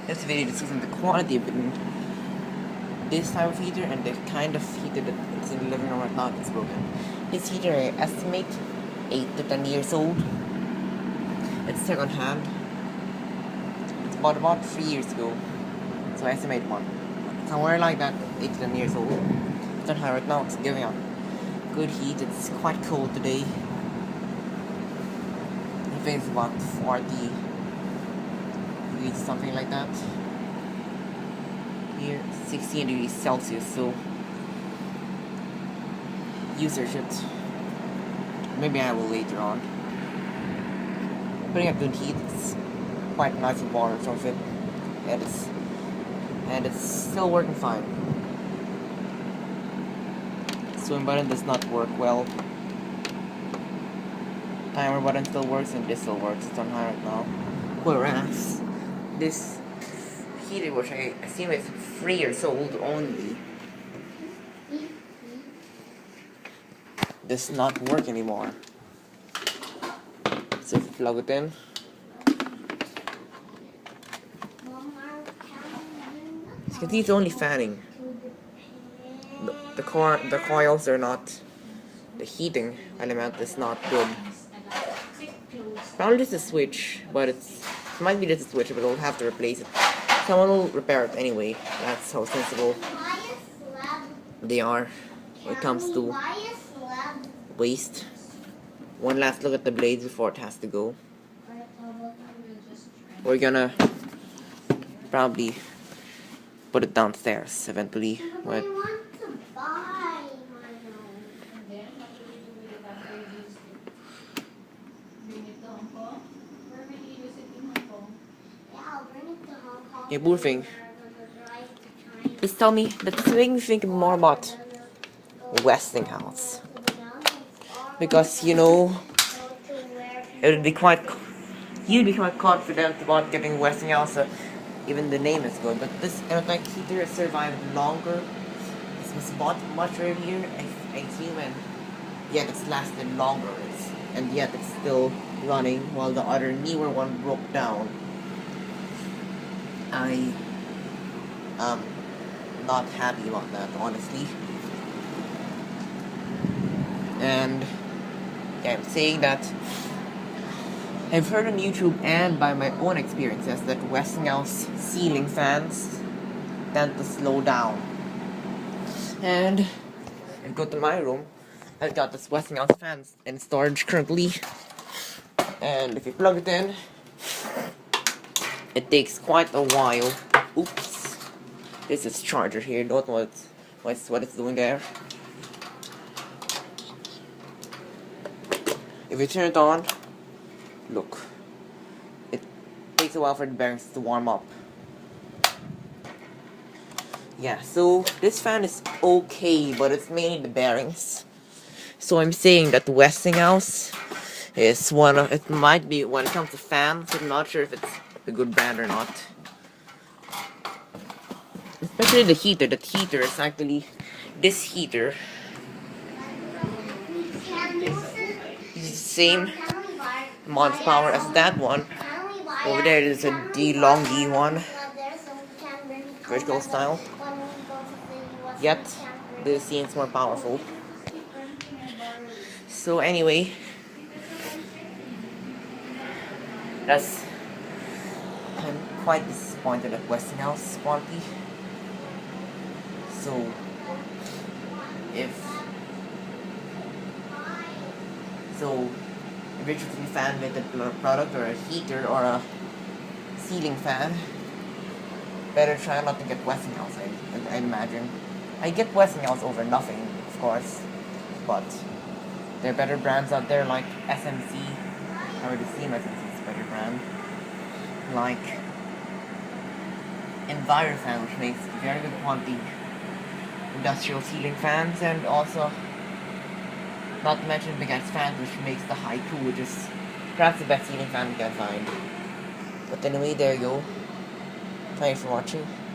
This video discussing the quality between this type of heater and the kind of heater that's in the living room right now that's broken. This heater, I estimate 8 to 10 years old. It's second hand. It's bought about 3 years ago. So I estimate one. Somewhere like that, 8 to 10 years old. It's on high right now, it's giving out good heat. It's quite cold today. I think it's about 40 degrees, something like that. Here, 16 degrees Celsius, so user should. Maybe I will later on. Putting up good heat, it's quite nice and warm from it, and it's still working fine. Swim button does not work well. Timer button still works, and this still works. It's on high right now. Whereas this heater, which I assume is 3 years old only, does not work anymore. So if you plug it in, you can see it's only fanning. The coils are not. The heating element is not good. Probably just a switch, but it might be just a switch, but we'll have to replace it. Someone will repair it anyway. That's how sensible they are when it comes to waste. One last look at the blades before it has to go. We're gonna probably put it downstairs eventually. But yeah, poor thing. Just tell me, that's making me think more about Westinghouse. Because, you know, you'd be quite confident about getting Westinghouse, even the name is good. But this Innotec heater has survived longer. This was bought much earlier, I assume, and yet it's lasted longer. And yet it's still running, while the other newer one broke down. I am not happy about that, honestly. And yeah, I'm saying that I've heard on YouTube and by my own experiences that Westinghouse ceiling fans tend to slow down. And if you go to my room, I've got this Westinghouse fans in storage currently. And if you plug it in, it takes quite a while. Oops. This is charger here. Don't know what it's doing there. If you turn it on, look. It takes a while for the bearings to warm up. Yeah, so this fan is okay, but it's mainly the bearings. So I'm saying that Westinghouse is it might be when it comes to fans, I'm not sure if it's a good brand or not. Especially the heater. The heater is actually this heater is the same amount of power as that one. Over there is a DeLonghi one, vertical style. Yet this seems more powerful. So anyway, I'm quite disappointed at Westinghouse quality. So if you're interested in fan related product or a heater or a ceiling fan, better try not to get Westinghouse, I imagine. I get Westinghouse over nothing, of course, but there are better brands out there like SMC. I already seen SMC's better brand. Like EnviroFan, which makes very good quality industrial ceiling fans, and also, not to mention Big Ass Fans, which makes the Haiku, which is perhaps the best ceiling fan you can find. But anyway, there you go. Thanks for watching.